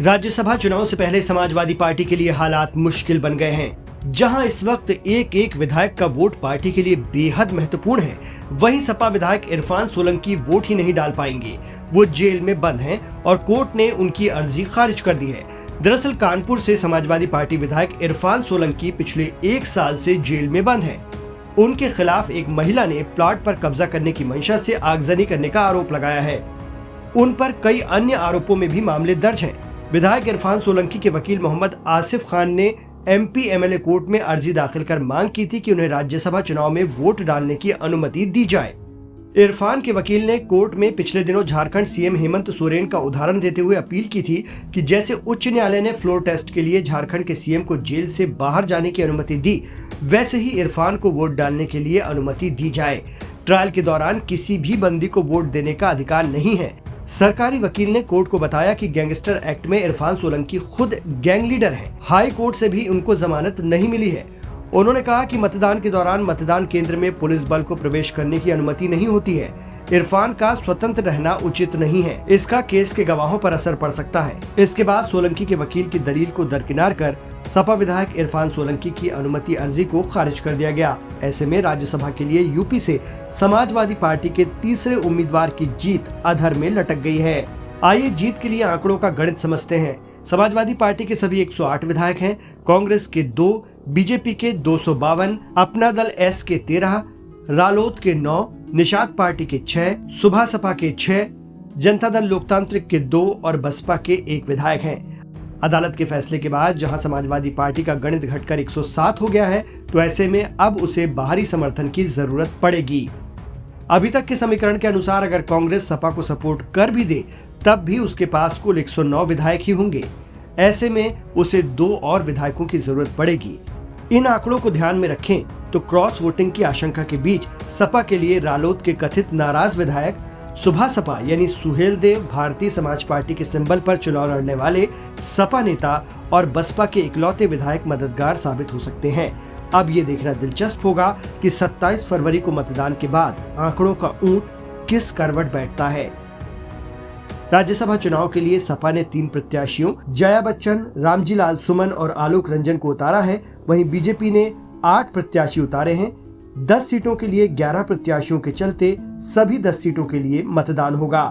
राज्यसभा चुनाव से पहले समाजवादी पार्टी के लिए हालात मुश्किल बन गए हैं। जहां इस वक्त एक एक विधायक का वोट पार्टी के लिए बेहद महत्वपूर्ण है, वहीं सपा विधायक इरफान सोलंकी वोट ही नहीं डाल पाएंगे। वो जेल में बंद हैं और कोर्ट ने उनकी अर्जी खारिज कर दी है। दरअसल कानपुर से समाजवादी पार्टी विधायक इरफान सोलंकी पिछले 1 साल से जेल में बंद हैं। उनके खिलाफ एक महिला ने प्लॉट पर कब्जा करने की मंशा से आगजनी करने का आरोप लगाया है। उन पर कई अन्य आरोपों में भी मामले दर्ज हैं। विधायक इरफान सोलंकी के वकील मोहम्मद आसिफ खान ने MP MLA कोर्ट में अर्जी दाखिल कर मांग की थी कि उन्हें राज्यसभा चुनाव में वोट डालने की अनुमति दी जाए। इरफान के वकील ने कोर्ट में पिछले दिनों झारखंड CM हेमंत सोरेन का उदाहरण देते हुए अपील की थी कि जैसे उच्च न्यायालय ने फ्लोर टेस्ट के लिए झारखंड के CM को जेल से बाहर जाने की अनुमति दी, वैसे ही इरफान को वोट डालने के लिए अनुमति दी जाए। ट्रायल के दौरान किसी भी बंदी को वोट देने का अधिकार नहीं है। सरकारी वकील ने कोर्ट को बताया कि गैंगस्टर एक्ट में इरफान सोलंकी खुद गैंग लीडर हैं। हाई कोर्ट से भी उनको जमानत नहीं मिली है। उन्होंने कहा कि मतदान के दौरान मतदान केंद्र में पुलिस बल को प्रवेश करने की अनुमति नहीं होती है। इरफान का स्वतंत्र रहना उचित नहीं है। इसका केस के गवाहों पर असर पड़ सकता है। इसके बाद सोलंकी के वकील की दलील को दरकिनार कर सपा विधायक इरफान सोलंकी की अनुमति अर्जी को खारिज कर दिया गया। ऐसे में राज्यसभा के लिए यूपी से समाजवादी पार्टी के तीसरे उम्मीदवार की जीत अधर में लटक गई है। आइए जीत के लिए आंकड़ों का गणित समझते हैं। समाजवादी पार्टी के सभी 108 विधायक हैं। कांग्रेस के 2, बीजेपी के 252, अपना दल S के 13, रालोद के 9, निषाद पार्टी के 6, सुभा सपा के 6, जनता दल लोकतांत्रिक के 2 और बसपा के 1 विधायक हैं। अदालत के फैसले के बाद जहां समाजवादी पार्टी का गणित घटकर 107 हो गया है, तो ऐसे में अब उसे बाहरी समर्थन की जरूरत पड़ेगी। अभी तक के समीकरण के अनुसार अगर कांग्रेस सपा को सपोर्ट कर भी दे, तब भी उसके पास कुल 109 विधायक ही होंगे। ऐसे में उसे 2 और विधायकों की जरूरत पड़ेगी। इन आंकड़ों को ध्यान में रखें तो क्रॉस वोटिंग की आशंका के बीच सपा के लिए रालोद के कथित नाराज विधायक, सुभा सपा यानी सुहेल देव भारतीय समाज पार्टी के सिंबल पर चुनाव लड़ने वाले सपा नेता और बसपा के इकलौते विधायक मददगार साबित हो सकते हैं। अब ये देखना दिलचस्प होगा कि 27 फरवरी को मतदान के बाद आंकड़ों का ऊंट किस करवट बैठता है। राज्यसभा चुनाव के लिए सपा ने 3 प्रत्याशियों जया बच्चन, रामजी लाल सुमन और आलोक रंजन को उतारा है। वहीं बीजेपी ने 8 प्रत्याशी उतारे हैं। 10 सीटों के लिए 11 प्रत्याशियों के चलते सभी 10 सीटों के लिए मतदान होगा।